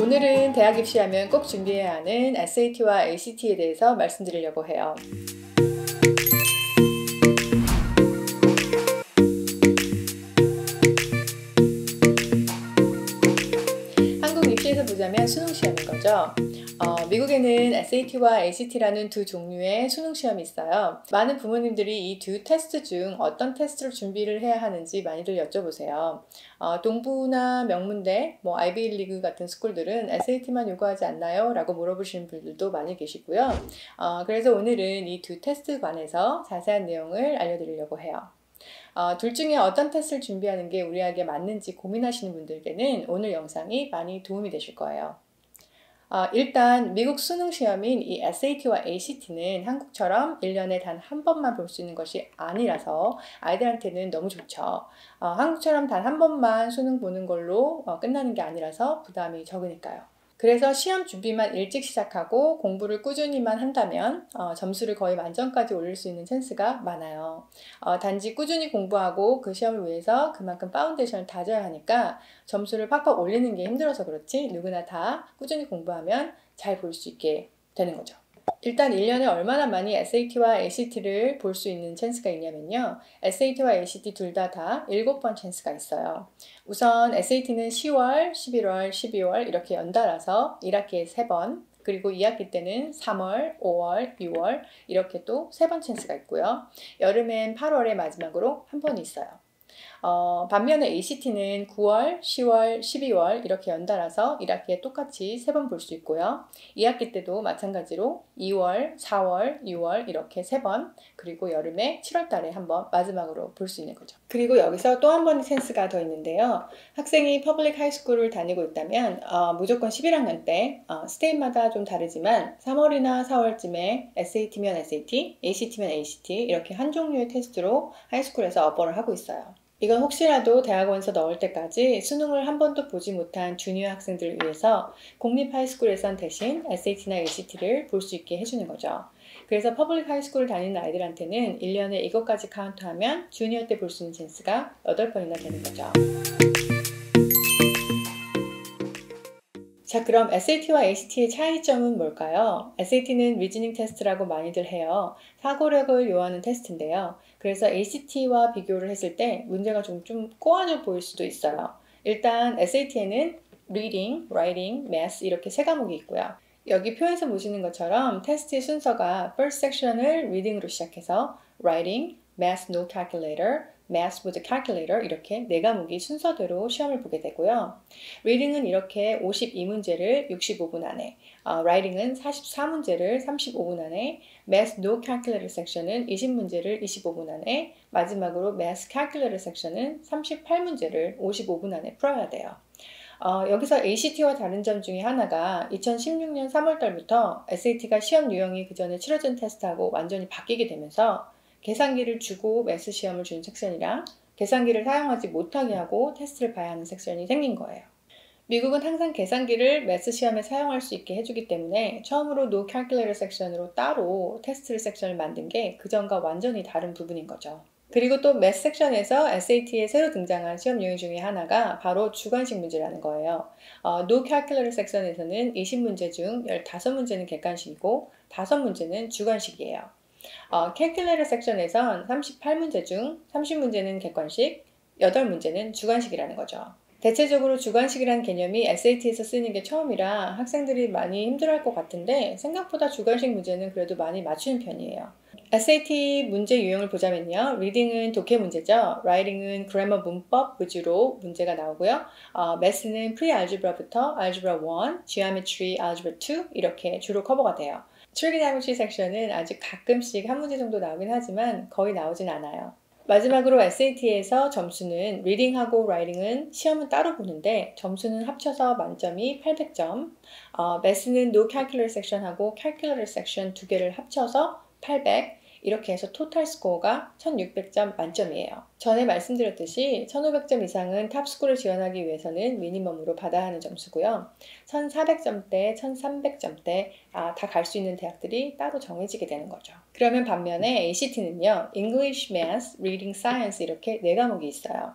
오늘은 대학 입시하면 꼭 준비해야 하는 SAT와 ACT에 대해서 말씀드리려고 해요. 한국 입시에서 보자면 수능 시험인 거죠. 미국에는 SAT와 ACT라는 두 종류의 수능 시험이 있어요. 많은 부모님들이 이 두 테스트 중 어떤 테스트를 준비를 해야 하는지 많이들 여쭤보세요. 동부나 명문대, 아이비리그 같은 스쿨들은 SAT만 요구하지 않나요? 라고 물어보시는 분들도 많이 계시고요. 그래서 오늘은 이 두 테스트에 관해서 자세한 내용을 알려드리려고 해요. 둘 중에 어떤 테스트를 준비하는 게 우리에게 맞는지 고민하시는 분들께는 오늘 영상이 많이 도움이 되실 거예요. 일단 미국 수능 시험인 이 SAT와 ACT는 한국처럼 1년에 단 한 번만 볼 수 있는 것이 아니라서 아이들한테는 너무 좋죠. 한국처럼 단 한 번만 수능 보는 걸로 끝나는 게 아니라서 부담이 적으니까요. 그래서 시험 준비만 일찍 시작하고 공부를 꾸준히만 한다면 점수를 거의 만점까지 올릴 수 있는 찬스가 많아요. 단지 꾸준히 공부하고 그 시험을 위해서 그만큼 파운데이션을 다져야 하니까 점수를 팍팍 올리는 게 힘들어서 그렇지 누구나 다 꾸준히 공부하면 잘 볼 수 있게 되는 거죠. 일단 1년에 얼마나 많이 SAT와 ACT를 볼 수 있는 찬스가 있냐면요. SAT와 ACT 둘 다 7번 찬스가 있어요. 우선 SAT는 10월, 11월, 12월 이렇게 연달아서 1학기에 3번, 그리고 2학기 때는 3월, 5월, 6월 이렇게 또 3번 찬스가 있고요. 여름엔 8월에 마지막으로 한 번 있어요. 반면에 ACT는 9월, 10월, 12월 이렇게 연달아서 1학기에 똑같이 3번 볼 수 있고요. 2학기 때도 마찬가지로 2월, 4월, 6월 이렇게 3번, 그리고 여름에 7월 달에 한번 마지막으로 볼 수 있는 거죠. 그리고 여기서 또 한 번의 찬스가 더 있는데요. 학생이 퍼블릭 하이스쿨을 다니고 있다면 무조건 11학년 때 스테이트마다 좀 다르지만 3월이나 4월쯤에 SAT면 SAT, ACT면 ACT 이렇게 한 종류의 테스트로 하이스쿨에서 어버를 하고 있어요. 이건 혹시라도 대학원에서 넣을 때까지 수능을 한 번도 보지 못한 주니어 학생들을 위해서 공립 하이스쿨에선 대신 SAT나 ACT를 볼 수 있게 해주는 거죠. 그래서 퍼블릭 하이스쿨을 다니는 아이들한테는 1년에 이것까지 카운트하면 주니어 때 볼 수 있는 찬스가 8번이나 되는 거죠. 자, 그럼 SAT와 ACT의 차이점은 뭘까요? SAT는 리즈닝 테스트라고 많이들 해요. 사고력을 요하는 테스트인데요. 그래서 ACT와 비교를 했을 때 문제가 좀 꼬아져 보일 수도 있어요. 일단 SAT에는 Reading, Writing, Math 이렇게 3과목이 있고요. 여기 표에서 보시는 것처럼 테스트의 순서가 First Section을 Reading으로 시작해서 Writing, Math No Calculator, Math with Calculator 이렇게 4과목이 순서대로 시험을 보게 되고요. Reading은 이렇게 52문제를 65분 안에, Writing은 44문제를 35분 안에, Math No Calculator 섹션은 20문제를 25분 안에, 마지막으로 Math Calculator 섹션은 38문제를 55분 안에 풀어야 돼요. 여기서 ACT와 다른 점 중에 하나가 2016년 3월 달부터 SAT가 시험 유형이 그 전에 치러진 테스트하고 완전히 바뀌게 되면서 계산기를 주고 매스 시험을 주는 섹션이랑 계산기를 사용하지 못하게 하고 테스트를 봐야 하는 섹션이 생긴 거예요. 미국은 항상 계산기를 매스 시험에 사용할 수 있게 해주기 때문에 처음으로 No Calculator 섹션으로 따로 테스트 섹션을 만든 게 그전과 완전히 다른 부분인 거죠. 그리고 또 매스 섹션에서 SAT에 새로 등장한 시험 유형 중에 하나가 바로 주관식 문제라는 거예요. No Calculator 섹션에서는 20문제 중 15문제는 객관식이고 5문제는 주관식이에요. Calculator 섹션에선 38문제 중 30문제는 객관식, 8문제는 주관식이라는 거죠. 대체적으로 주관식이라는 개념이 SAT에서 쓰이는 게 처음이라 학생들이 많이 힘들어할 것 같은데 생각보다 주관식 문제는 그래도 많이 맞추는 편이에요. SAT 문제 유형을 보자면요. Reading은 독해 문제죠. Writing은 그래머 문법 위주로 문제가 나오고요. Math는 Pre-Algebra부터 Algebra 1, Geometry, Algebra 2 이렇게 주로 커버가 돼요. Trigonometry 섹션은 아직 가끔씩 한 문제 정도 나오긴 하지만 거의 나오진 않아요. 마지막으로 SAT에서 점수는 리딩하고 라이팅은 시험은 따로 보는데 점수는 합쳐서 만점이 800점, Math는 No Calculator 섹션하고 Calculator 섹션 두 개를 합쳐서 800, 이렇게 해서 토탈 스코어가 1600점 만점이에요. 전에 말씀드렸듯이 1500점 이상은 탑스쿨을 지원하기 위해서는 미니멈으로 받아야 하는 점수고요. 1400점대, 1300점대 다 갈 수 있는 대학들이 따로 정해지게 되는 거죠. 그러면 반면에 ACT는요. English, Math, Reading, Science 이렇게 4과목이 있어요.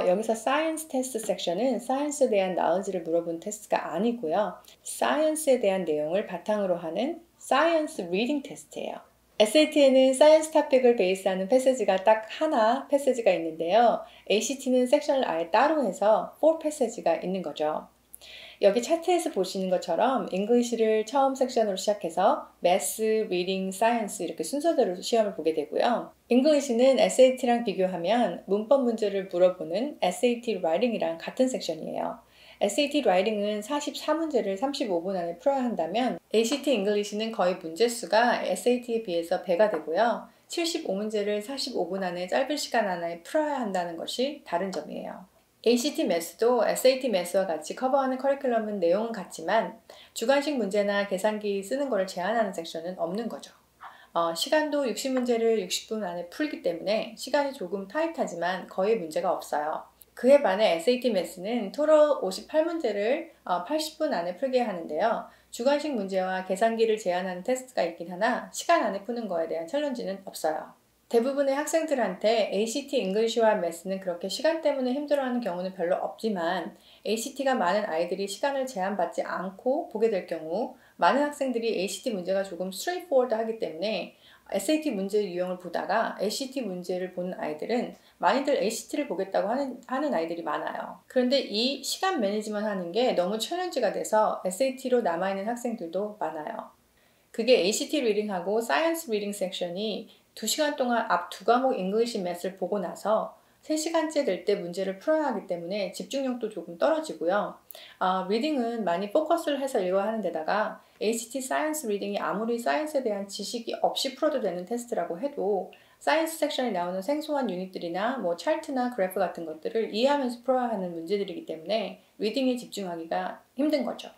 여기서 Science 테스트 섹션은 사이언스에 대한 나우지를 물어본 테스트가 아니고요. 사이언스에 대한 내용을 바탕으로 하는 Science Reading 테스트예요. SAT에는 사이언스 토픽을 베이스하는 패세지가 딱 하나 패세지가 있는데요. ACT는 섹션을 아예 따로 해서 4 패세지가 있는 거죠. 여기 차트에서 보시는 것처럼 잉글리시를 처음 섹션으로 시작해서 Math, Reading, Science 이렇게 순서대로 시험을 보게 되고요. 잉글리시는 SAT랑 비교하면 문법 문제를 물어보는 SAT Writing이랑 같은 섹션이에요. SAT Writing은 44문제를 35분 안에 풀어야 한다면 ACT English는 거의 문제수가 SAT에 비해서 배가 되고요. 75문제를 45분 안에 짧은 시간 안에 풀어야 한다는 것이 다른 점이에요. ACT Math도 SAT Math와 같이 커버하는 커리큘럼은 내용은 같지만 주관식 문제나 계산기 쓰는 것을 제한하는 섹션은 없는 거죠. 시간도 60문제를 60분 안에 풀기 때문에 시간이 조금 타이트하지만 거의 문제가 없어요. 그에 반해 SAT Math는 토럴 58문제를 80분 안에 풀게 하는데요. 주관식 문제와 계산기를 제한하는 테스트가 있긴 하나 시간 안에 푸는 거에 대한 챌린지는 없어요. 대부분의 학생들한테 ACT English와 Math는 그렇게 시간 때문에 힘들어하는 경우는 별로 없지만 ACT가 많은 아이들이 시간을 제한받지 않고 보게 될 경우 많은 학생들이 ACT 문제가 조금 straightforward하기 때문에 SAT 문제 유형을 보다가 ACT 문제를 보는 아이들은 많이들 ACT를 보겠다고 하는 아이들이 많아요. 그런데 이 시간 매니지먼트 하는 게 너무 챌린지가 돼서 SAT로 남아있는 학생들도 많아요. 그게 ACT 리딩하고 사이언스 리딩 섹션이 2시간 동안 앞 2과목 잉글리시 매스를 보고 나서 3시간째 될 때 문제를 풀어야 하기 때문에 집중력도 조금 떨어지고요. 리딩은 많이 포커스를 해서 읽어야 하는 데다가 ACT 사이언스 리딩이 아무리 사이언스에 대한 지식이 없이 풀어도 되는 테스트라고 해도 사이언스 섹션에 나오는 생소한 유닛들이나 차트나 그래프 같은 것들을 이해하면서 풀어야 하는 문제들이기 때문에 리딩에 집중하기가 힘든 거죠.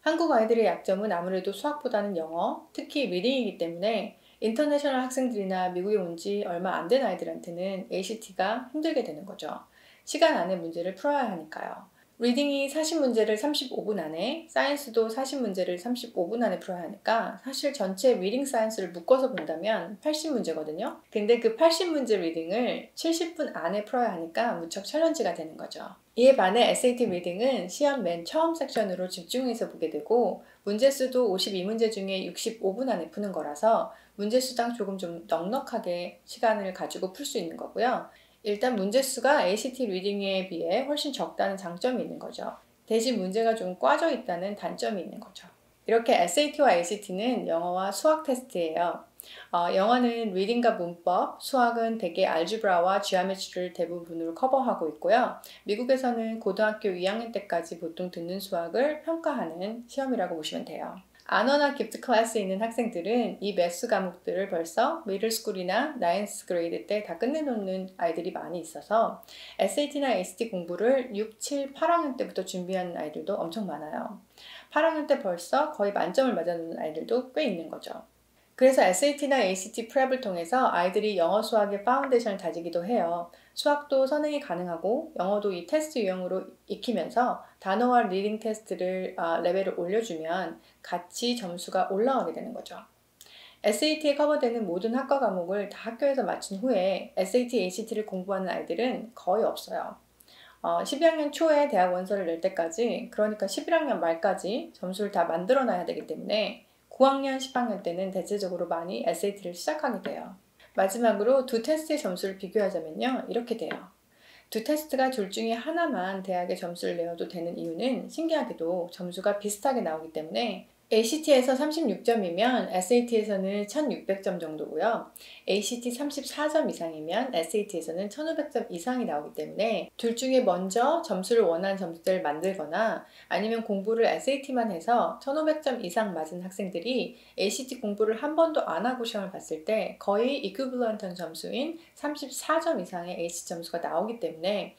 한국 아이들의 약점은 아무래도 수학보다는 영어, 특히 리딩이기 때문에 인터내셔널 학생들이나 미국에 온 지 얼마 안 된 아이들한테는 ACT가 힘들게 되는 거죠. 시간 안에 문제를 풀어야 하니까요. 리딩이 40문제를 35분 안에, 사이언스도 40문제를 35분 안에 풀어야 하니까 사실 전체 리딩 사이언스를 묶어서 본다면 80문제거든요. 근데 그 80문제 리딩을 70분 안에 풀어야 하니까 무척 챌린지가 되는 거죠. 이에 반해 SAT 리딩은 시험 맨 처음 섹션으로 집중해서 보게 되고 문제수도 52문제 중에 65분 안에 푸는 거라서 문제수당 조금 좀 넉넉하게 시간을 가지고 풀 수 있는 거고요. 일단 문제수가 ACT 리딩에 비해 훨씬 적다는 장점이 있는 거죠. 대신 문제가 좀 꽈져 있다는 단점이 있는 거죠. 이렇게 SAT와 ACT는 영어와 수학 테스트예요. 영어는 리딩과 문법, 수학은 대개 알지브라와 지오메트리를 대부분으로 커버하고 있고요. 미국에서는 고등학교 2학년 때까지 보통 듣는 수학을 평가하는 시험이라고 보시면 돼요. 안어나 기프트 클래스에 있는 학생들은 이 매스 과목들을 벌써 미들스쿨이나 나인스 그레이드 때 다 끝내놓는 아이들이 많이 있어서 SAT나 ACT 공부를 6, 7, 8학년 때부터 준비하는 아이들도 엄청 많아요. 8학년 때 벌써 거의 만점을 맞아놓는 아이들도 꽤 있는 거죠. 그래서 SAT나 ACT 프랩을 통해서 아이들이 영어 수학의 파운데이션을 다지기도 해요. 수학도 선행이 가능하고 영어도 이 테스트 유형으로 익히면서 단어와 리딩 테스트를 레벨을 올려주면 같이 점수가 올라가게 되는 거죠. SAT에 커버되는 모든 학과 과목을 다 학교에서 마친 후에 SAT, ACT를 공부하는 아이들은 거의 없어요. 12학년 초에 대학 원서를 낼 때까지, 그러니까 11학년 말까지 점수를 다 만들어놔야 되기 때문에 9학년, 10학년 때는 대체적으로 많이 SAT를 시작하게 돼요. 마지막으로 두 테스트의 점수를 비교하자면요. 이렇게 돼요. 두 테스트가 둘 중에 하나만 대학에 점수를 내어도 되는 이유는 신기하게도 점수가 비슷하게 나오기 때문에 ACT에서 36점이면 SAT에서는 1600점 정도고요. ACT 34점 이상이면 SAT에서는 1500점 이상이 나오기 때문에 둘 중에 먼저 점수를 원하는 점수대를 만들거나 아니면 공부를 SAT만 해서 1500점 이상 맞은 학생들이 ACT 공부를 한 번도 안 하고 시험을 봤을 때 거의 이퀴블런트한 점수인 34점 이상의 ACT 점수가 나오기 때문에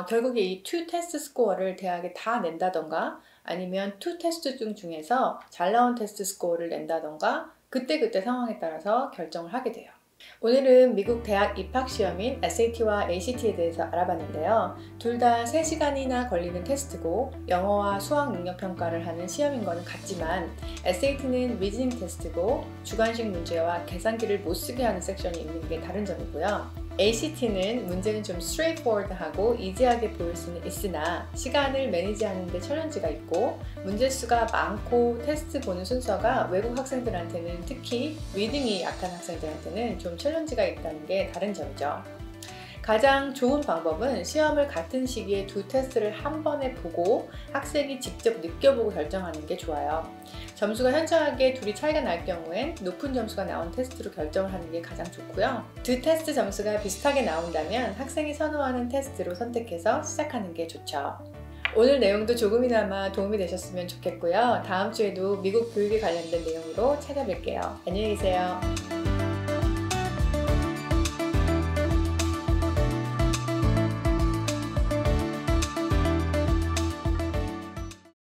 결국에 이 투 테스트 스코어를 대학에 다 낸다던가 아니면 투 테스트 중에서 잘 나온 테스트 스코어를 낸다던가 그때그때 상황에 따라서 결정을 하게 돼요. 오늘은 미국 대학 입학시험인 SAT와 ACT에 대해서 알아봤는데요. 둘 다 3시간이나 걸리는 테스트고 영어와 수학 능력 평가를 하는 시험인 거는 같지만 SAT는 리즈닝 테스트고 주관식 문제와 계산기를 못 쓰게 하는 섹션이 있는 게 다른 점이고요. ACT는 문제는 좀 straightforward하고 이지하게 보일 수는 있으나 시간을 매니지하는 데 챌린지가 있고 문제 수가 많고 테스트 보는 순서가 외국 학생들한테는 특히 리딩이 약한 학생들한테는 좀 챌린지가 있다는 게 다른 점이죠. 가장 좋은 방법은 시험을 같은 시기에 두 테스트를 한 번에 보고 학생이 직접 느껴보고 결정하는 게 좋아요. 점수가 현저하게 둘이 차이가 날 경우엔 높은 점수가 나온 테스트로 결정을 하는 게 가장 좋고요. 두 테스트 점수가 비슷하게 나온다면 학생이 선호하는 테스트로 선택해서 시작하는 게 좋죠. 오늘 내용도 조금이나마 도움이 되셨으면 좋겠고요. 다음 주에도 미국 교육에 관련된 내용으로 찾아뵐게요. 안녕히 계세요.